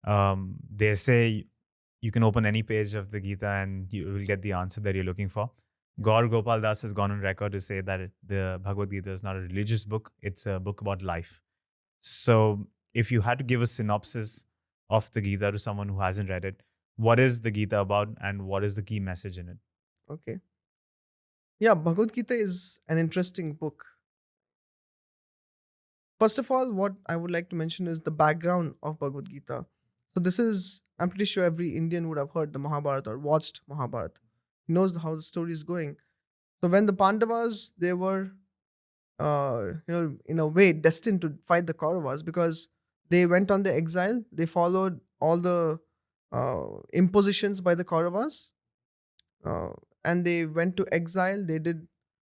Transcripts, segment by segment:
They say you can open any page of the Gita and you will get the answer that you're looking for. Gaur Gopal Das has gone on record to say that the Bhagavad Gita is not a religious book, it's a book about life. So, if you had to give a synopsis of the Gita to someone who hasn't read it, what is the Gita about and what is the key message in it? Okay. Yeah, Bhagavad Gita is an interesting book. First of all, what I would like to mention is the background of Bhagavad Gita. So this is, I'm pretty sure every Indian would have heard the Mahabharata or watched Mahabharata. He knows how the story is going. So when the Pandavas, they were, in a way, destined to fight the Kauravas because they went on the exile. They followed all the impositions by the Kauravas, uh, and they went to exile. They did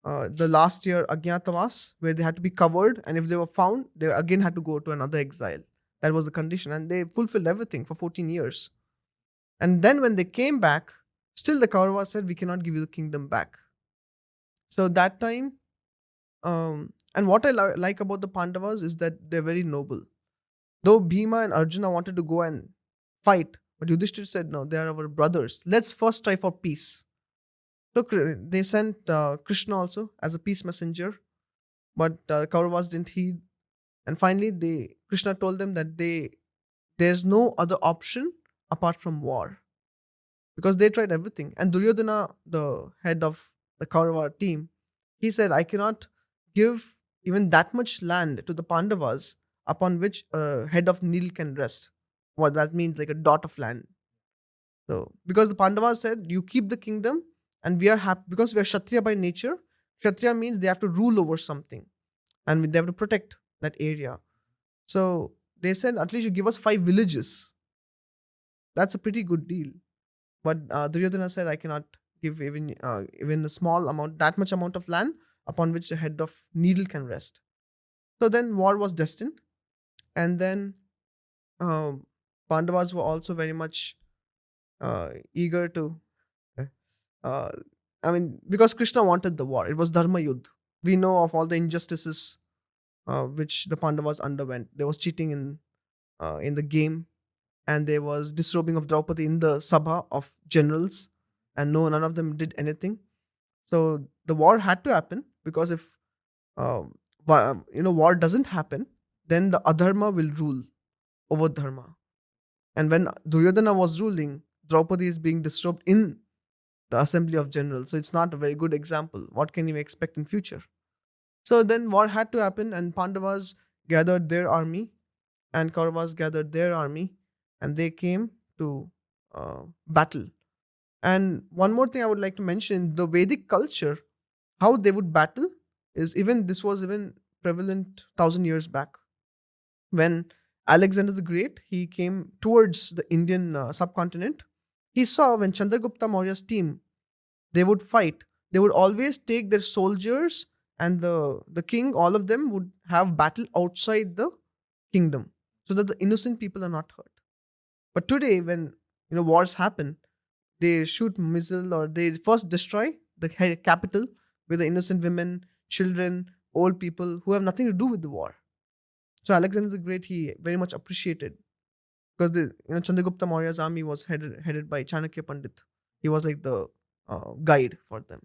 the last year Ajnatavas, where they had to be covered, and if they were found, they again had to go to another exile. That was the condition, and they fulfilled everything for 14 years. And then when they came back, still the Kauravas said, "We cannot give you the kingdom back." So that time, and what I like about the Pandavas is that they're very noble. Though Bhima and Arjuna wanted to go and fight, but Yudhishthir said, "No, they are our brothers. Let's first try for peace." So they sent Krishna also as a peace messenger, but Kauravas didn't heed. And finally, Krishna told them that there's no other option apart from war, because they tried everything. And Duryodhana, the head of the Kaurava team, he said, "I cannot give even that much land to the Pandavas upon which a head of needle can rest." What that means, like a dot of land. So because the Pandavas said, "You keep the kingdom, and we are happy because we are Kshatriya by nature." Kshatriya means they have to rule over something, and they have to protect that area. So they said, "At least you give us 5 villages." That's a pretty good deal. But Duryodhana said, "I cannot give even a small amount, that much amount of land upon which the head of needle can rest." So then war was destined, and then Pandavas were also very much eager to. Uh, I mean, because Krishna wanted the war, it was Dharma Yudh. We know of all the injustices which the Pandavas underwent. There was cheating in the game, and there was disrobing of Draupadi in the Sabha of generals, and no, none of them did anything. So the war had to happen, because if war doesn't happen, then the adharma will rule over dharma. And when Duryodhana was ruling, Draupadi is being disrobed in the assembly of generals. So it's not a very good example. What can you expect in future? So then war had to happen, and Pandavas gathered their army, and Kauravas gathered their army, and they came to battle. And one more thing I would like to mention: the Vedic culture, how they would battle, this was even prevalent 1,000 years back. When Alexander the Great, he came towards the Indian subcontinent, he saw when Chandragupta Maurya's team, they would fight, they would always take their soldiers, and the king, all of them would have battle outside the kingdom, so that the innocent people are not hurt. But today, when wars happen, they shoot missile, or they first destroy the capital, where the innocent women, children, old people who have nothing to do with the war. So Alexander the Great, he very much appreciated, because the Chandragupta Maurya's army was headed by Chanakya Pandit. He was like the guide for them,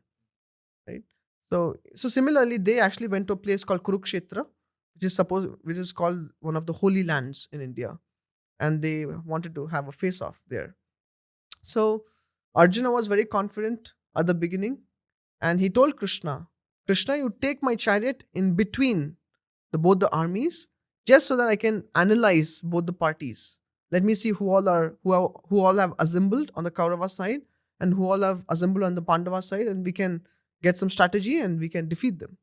right? So similarly, they actually went to a place called Kurukshetra, which is called one of the holy lands in India, and they wanted to have a face off there. So Arjuna was very confident at the beginning, and he told Krishna, "Krishna, you take my chariot in between both the armies, just so that I can analyze both the parties. Let me see who all have assembled on the Kaurava side, and who all have assembled on the Pandava side, and we can get some strategy and we can defeat them."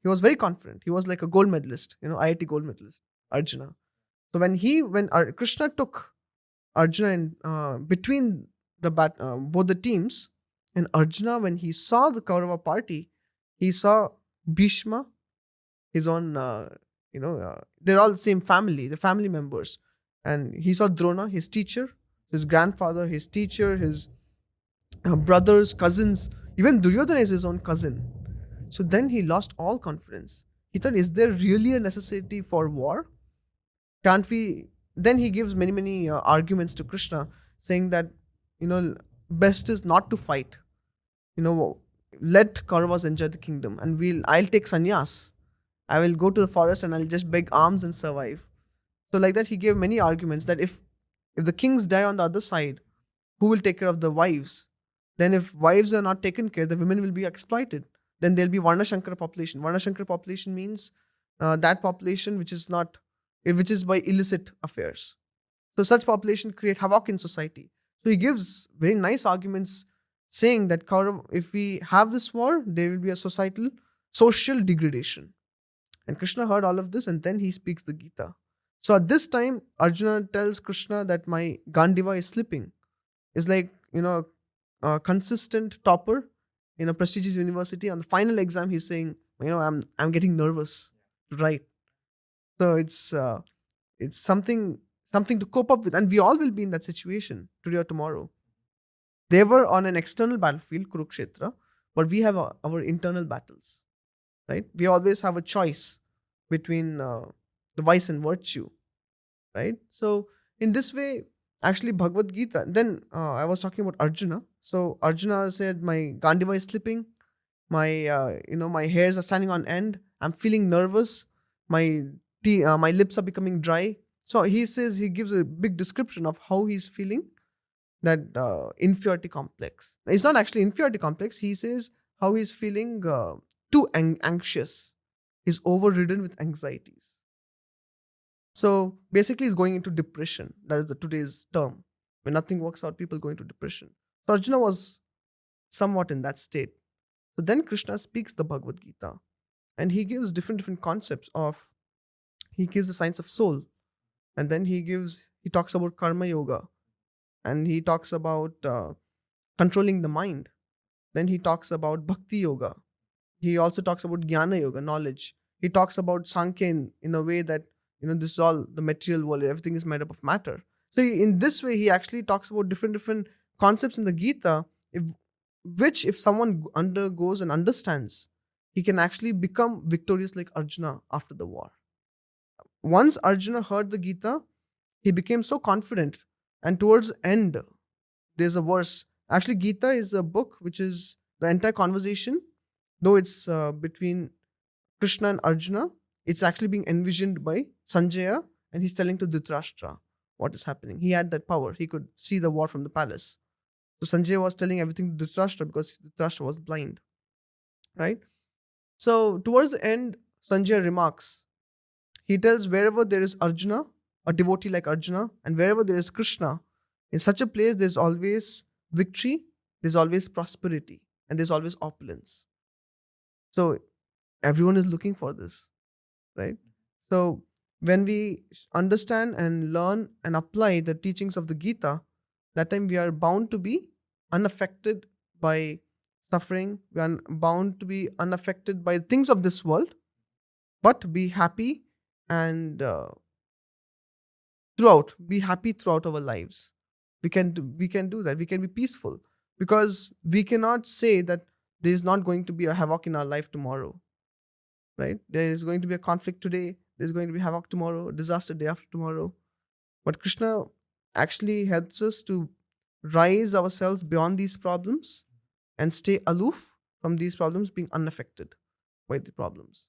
He was very confident. He was like a gold medalist, IIT gold medalist, Arjuna. So when Krishna took Arjuna in between both the teams, and Arjuna, when he saw the Kaurava party, he saw Bhishma, his own, they're all the same family, the family members, and he saw Drona, his teacher, his grandfather, his teacher, his brothers, cousins, even Duryodhana is his own cousin. So then he lost all confidence. He thought, is there really a necessity for war? Can't we then he gives many arguments to Krishna, saying that, best is not to fight. Let Kauravas enjoy the kingdom, and I'll take sannyas. I will go to the forest and I'll just beg alms and survive. So like that, he gave many arguments that if the kings die on the other side, who will take care of the wives? Then if wives are not taken care, the women will be exploited. Then there'll be Varnashankara population. Varnashankara population means that population which is by illicit affairs. So such population create havoc in society. So he gives very nice arguments saying that if we have this war, there will be a social degradation. And Krishna heard all of this, and then he speaks the Gita. So at this time, Arjuna tells Krishna that my Gandiva is slipping. It's like, a consistent topper in a prestigious university. On the final exam, he's saying, I'm getting nervous to write. So it's something to cope up with. And we all will be in that situation today or tomorrow. They were on an external battlefield, Kurukshetra, but we have our internal battles, right? We always have a choice between the vice and virtue, right? So in this way, actually Bhagavad Gita, then I was talking about Arjuna. So Arjuna said, my Gandiva is slipping, my my hairs are standing on end, I'm feeling nervous, my lips are becoming dry. So he gives a big description of how he's feeling, that inferiority complex. It's not actually inferiority complex. He says how he's feeling too anxious. He's overridden with anxieties. So basically he's going into depression. That is today's term. When nothing works out, people go into depression. So Arjuna was somewhat in that state. So then Krishna speaks the Bhagavad Gita, and he gives different concepts he gives the science of soul, and then he talks about karma yoga, and he talks about controlling the mind. Then he talks about bhakti yoga. He also talks about jnana yoga, knowledge. He talks about sankhya in a way that, this is all the material world, everything is made up of matter. So in this way, he actually talks about different concepts in the Gita, which if someone undergoes and understands, he can actually become victorious like Arjuna after the war. Once Arjuna heard the Gita, he became so confident. And towards the end, there's a verse. Actually, Gita is a book which is the entire conversation, though it's between Krishna and Arjuna. It's actually being envisioned by Sanjaya, and he's telling to Dhritarashtra what is happening. He had that power. He could see the war from the palace. So Sanjaya was telling everything to Dhritarashtra because Dhritarashtra was blind. Right? So towards the end, Sanjaya remarks. He tells wherever there is Arjuna, a devotee like Arjuna, and wherever there is Krishna, in such a place there's always victory, there's always prosperity, and there's always opulence. So everyone is looking for this, right? So when we understand and learn and apply the teachings of the Gita, that time we are bound to be unaffected by suffering, we are bound to be unaffected by things of this world, but be happy and be happy throughout our lives. We can do that. We can be peaceful, because we cannot say that there is not going to be a havoc in our life tomorrow, right? There is going to be a conflict today, there's going to be havoc tomorrow, a disaster day after tomorrow. But Krishna actually helps us to rise ourselves beyond these problems and stay aloof from these problems, being unaffected by the problems.